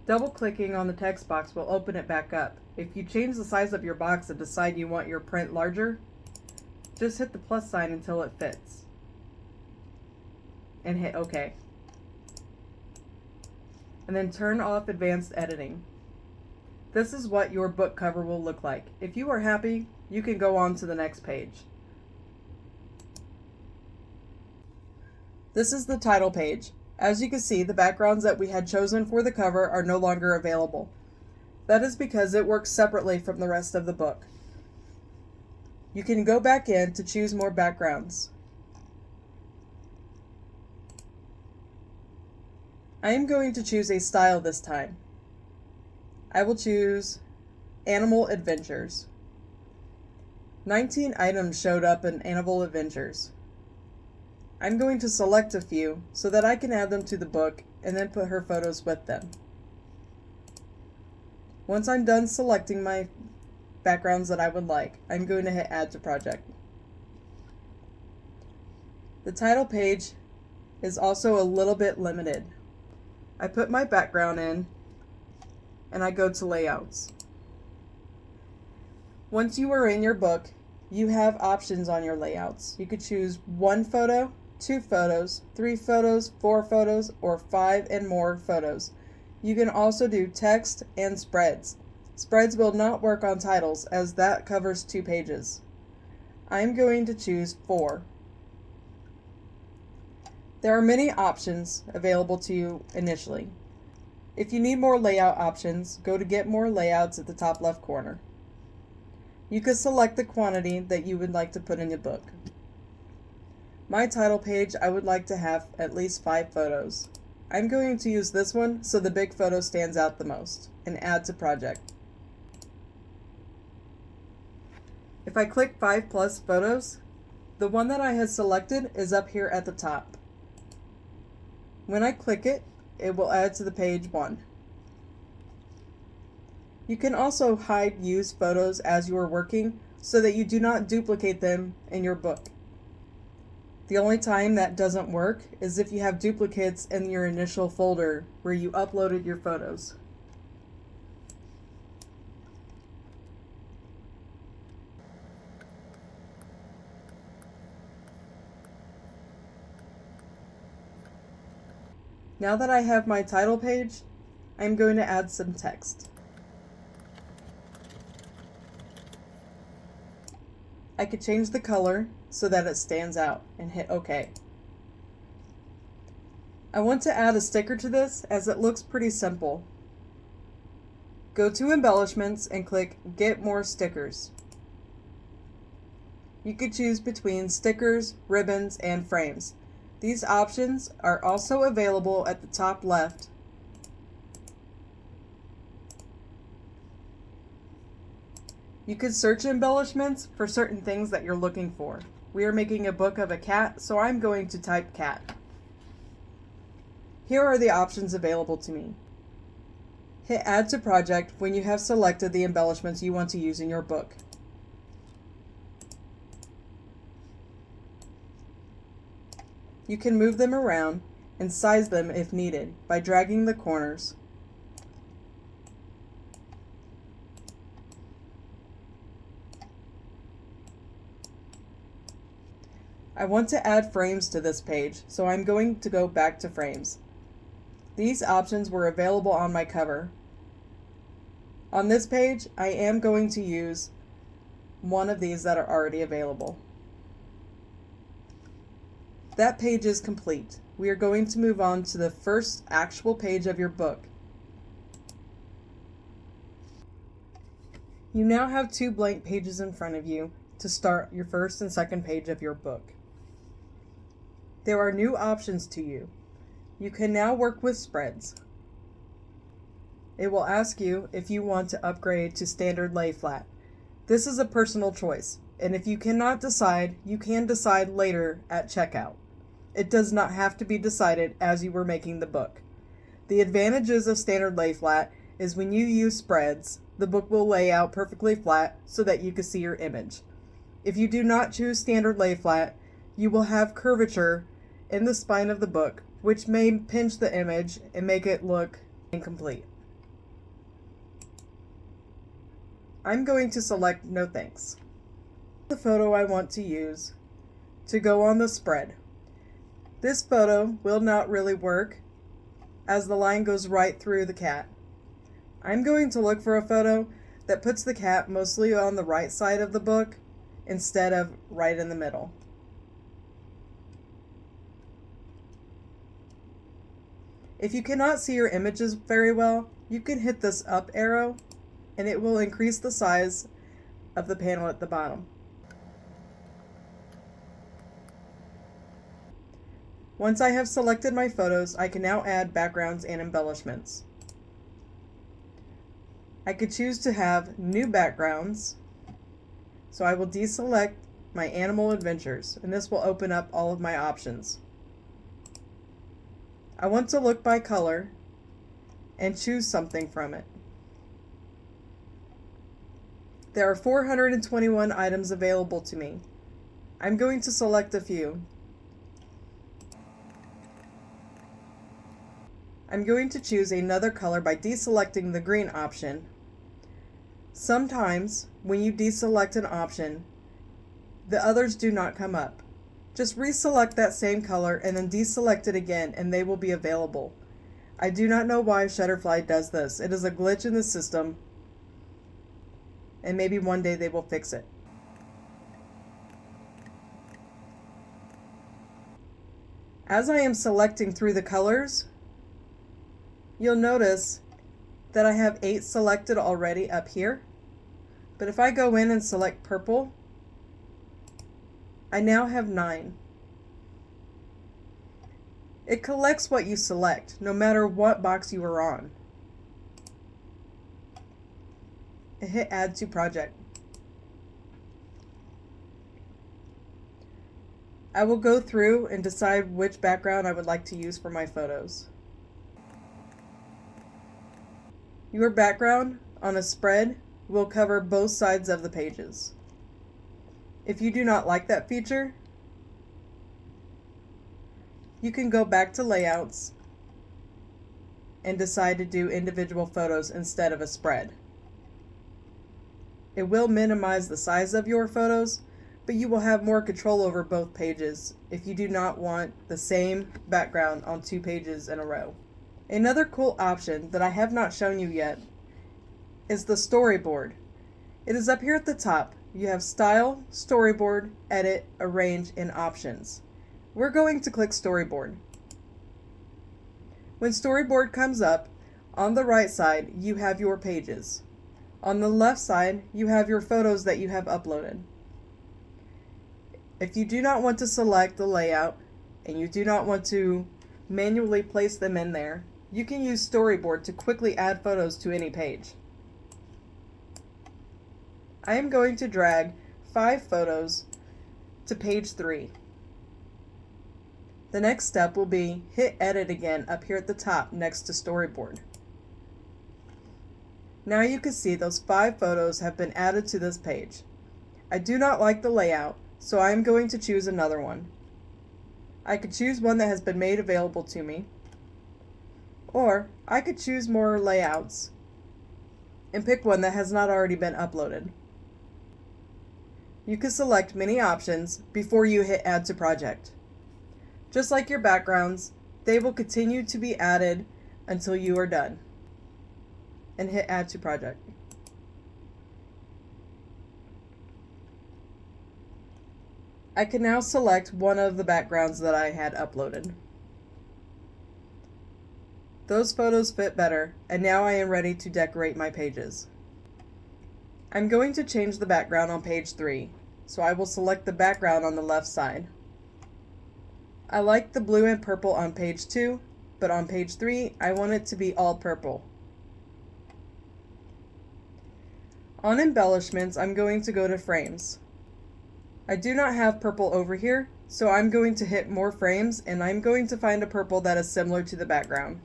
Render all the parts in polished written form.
Double-clicking on the text box will open it back up. If you change the size of your box and decide you want your print larger, just hit the plus sign until it fits and hit OK. And then turn off advanced editing. This is what your book cover will look like. If you are happy, you can go on to the next page. This is the title page. As you can see, the backgrounds that we had chosen for the cover are no longer available. That is because it works separately from the rest of the book. You can go back in to choose more backgrounds. I am going to choose a style this time. I will choose Animal Adventures. 19 items showed up in Animal Adventures. I'm going to select a few so that I can add them to the book and then put her photos with them. Once I'm done selecting my backgrounds that I would like, I'm going to hit Add to Project. The title page is also a little bit limited. I put my background in and I go to Layouts. Once you are in your book, you have options on your layouts. You could choose 1 photo, 2 photos, 3 photos, 4 photos, or 5 and more photos. You can also do text and spreads. Spreads will not work on titles as that covers 2 pages. I'm going to choose 4. There are many options available to you initially. If you need more layout options, go to Get More Layouts at the top left corner. You can select the quantity that you would like to put in your book. My title page, I would like to have at least 5 photos. I'm going to use this one so the big photo stands out the most, and Add to Project. If I click 5+ photos, the one that I had selected is up here at the top. When I click it, it will add to the page 1. You can also hide used photos as you are working so that you do not duplicate them in your book. The only time that doesn't work is if you have duplicates in your initial folder where you uploaded your photos. Now that I have my title page, I'm going to add some text. I could change the color so that it stands out and hit OK. I want to add a sticker to this as it looks pretty simple. Go to Embellishments and click Get More Stickers. You could choose between stickers, ribbons, and frames. These options are also available at the top left. You could search embellishments for certain things that you're looking for. We are making a book of a cat, so I'm going to type cat. Here are the options available to me. Hit Add to Project when you have selected the embellishments you want to use in your book. You can move them around and size them if needed by dragging the corners. I want to add frames to this page, so I'm going to go back to frames. These options were available on my cover. On this page, I am going to use one of these that are already available. That page is complete. We are going to move on to the first actual page of your book. You now have 2 blank pages in front of you to start your first and second page of your book. There are new options to you. You can now work with spreads. It will ask you if you want to upgrade to standard lay flat. This is a personal choice, and if you cannot decide, you can decide later at checkout. It does not have to be decided as you were making the book. The advantages of standard lay flat is when you use spreads, the book will lay out perfectly flat so that you can see your image. If you do not choose standard lay flat, you will have curvature in the spine of the book, which may pinch the image and make it look incomplete. I'm going to select no thanks. The photo I want to use to go on the spread. This photo will not really work as the line goes right through the cat. I'm going to look for a photo that puts the cat mostly on the right side of the book instead of right in the middle. If you cannot see your images very well, you can hit this up arrow and it will increase the size of the panel at the bottom. Once I have selected my photos, I can now add backgrounds and embellishments. I could choose to have new backgrounds, so I will deselect my animal adventures, and this will open up all of my options. I want to look by color and choose something from it. There are 421 items available to me. I'm going to select a few. I'm going to choose another color by deselecting the green option. Sometimes when you deselect an option, the others do not come up. Just reselect that same color and then deselect it again and they will be available. I do not know why Shutterfly does this. It is a glitch in the system and maybe one day they will fix it. As I am selecting through the colors, you'll notice that I have 8 selected already up here. But if I go in and select purple, I now have 9. It collects what you select, no matter what box you are on. And hit Add to Project. I will go through and decide which background I would like to use for my photos. Your background on a spread will cover both sides of the pages. If you do not like that feature, you can go back to layouts and decide to do individual photos instead of a spread. It will minimize the size of your photos, but you will have more control over both pages if you do not want the same background on 2 pages in a row. Another cool option that I have not shown you yet is the storyboard. It is up here at the top. You have Style, Storyboard, Edit, Arrange, and Options. We're going to click Storyboard. When Storyboard comes up, on the right side you have your pages. On the left side you have your photos that you have uploaded. If you do not want to select the layout and you do not want to manually place them in there, you can use Storyboard to quickly add photos to any page. I am going to drag 5 photos to page 3. The next step will be hit Edit again up here at the top next to Storyboard. Now you can see those 5 photos have been added to this page. I do not like the layout, so I am going to choose another one. I could choose one that has been made available to me, or I could choose more layouts and pick one that has not already been uploaded. You can select many options before you hit Add to Project. Just like your backgrounds, they will continue to be added until you are done. And hit Add to Project. I can now select one of the backgrounds that I had uploaded. Those photos fit better, and now I am ready to decorate my pages. I'm going to change the background on page 3, so I will select the background on the left side. I like the blue and purple on page 2, but on page 3 I want it to be all purple. On embellishments, I'm going to go to frames. I do not have purple over here, so I'm going to hit more frames and I'm going to find a purple that is similar to the background.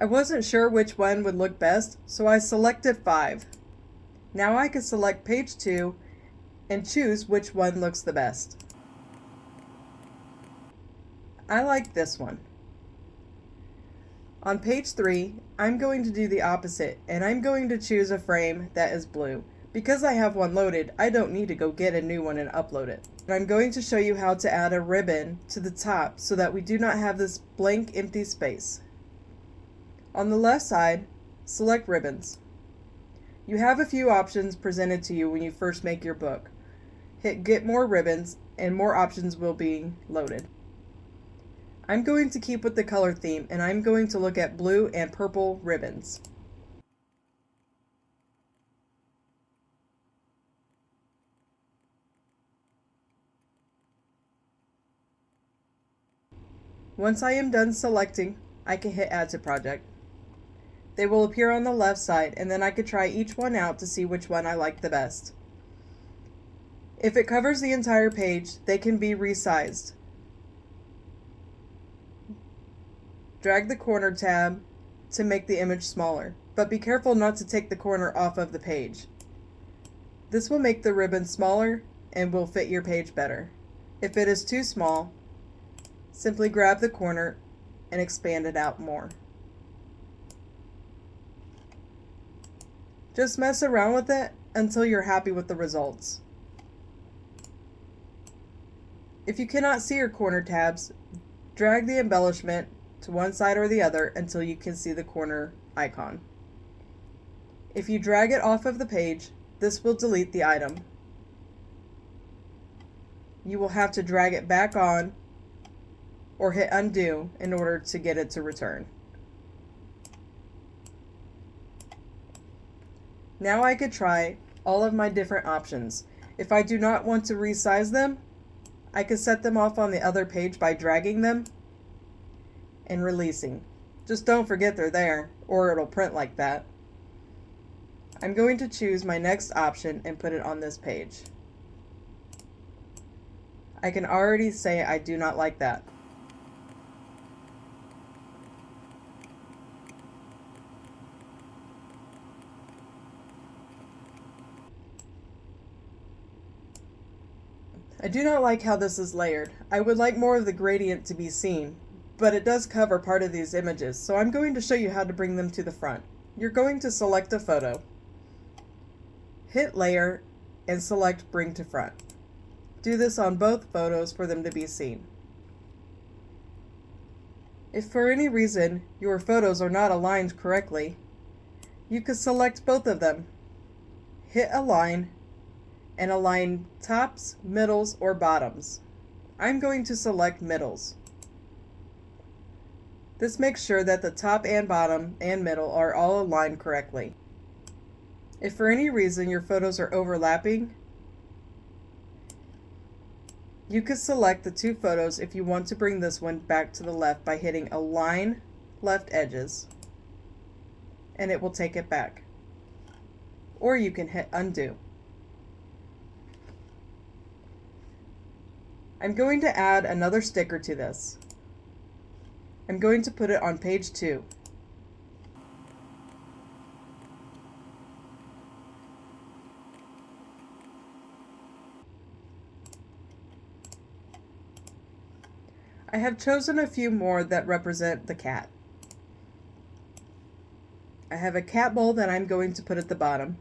I wasn't sure which one would look best, so I selected 5. Now I can select page 2 and choose which one looks the best. I like this one. On page 3, I'm going to do the opposite, and I'm going to choose a frame that is blue. Because I have one loaded, I don't need to go get a new one and upload it. And I'm going to show you how to add a ribbon to the top so that we do not have this blank empty space. On the left side, select ribbons. You have a few options presented to you when you first make your book. Hit Get More Ribbons and more options will be loaded. I'm going to keep with the color theme and I'm going to look at blue and purple ribbons. Once I am done selecting, I can hit Add to Project. They will appear on the left side and then I could try each one out to see which one I like the best. If it covers the entire page, they can be resized. Drag the corner tab to make the image smaller, but be careful not to take the corner off of the page. This will make the ribbon smaller and will fit your page better. If it is too small, simply grab the corner and expand it out more. Just mess around with it until you're happy with the results. If you cannot see your corner tabs, drag the embellishment to one side or the other until you can see the corner icon. If you drag it off of the page, this will delete the item. You will have to drag it back on or hit undo in order to get it to return. Now I could try all of my different options. If I do not want to resize them, I could set them off on the other page by dragging them and releasing. Just don't forget they're there, or it'll print like that. I'm going to choose my next option and put it on this page. I can already say I do not like that. I do not like how this is layered. I would like more of the gradient to be seen, but it does cover part of these images, so I'm going to show you how to bring them to the front. You're going to select a photo, hit Layer, and select Bring to Front. Do this on both photos for them to be seen. If for any reason your photos are not aligned correctly, you could select both of them, hit Align, and align tops, middles, or bottoms. I'm going to select middles. This makes sure that the top and bottom and middle are all aligned correctly. If for any reason your photos are overlapping, you could select the two photos if you want to bring this one back to the left by hitting Align Left Edges, and it will take it back. Or you can hit Undo. I'm going to add another sticker to this. I'm going to put it on page 2. I have chosen a few more that represent the cat. I have a cat bowl that I'm going to put at the bottom.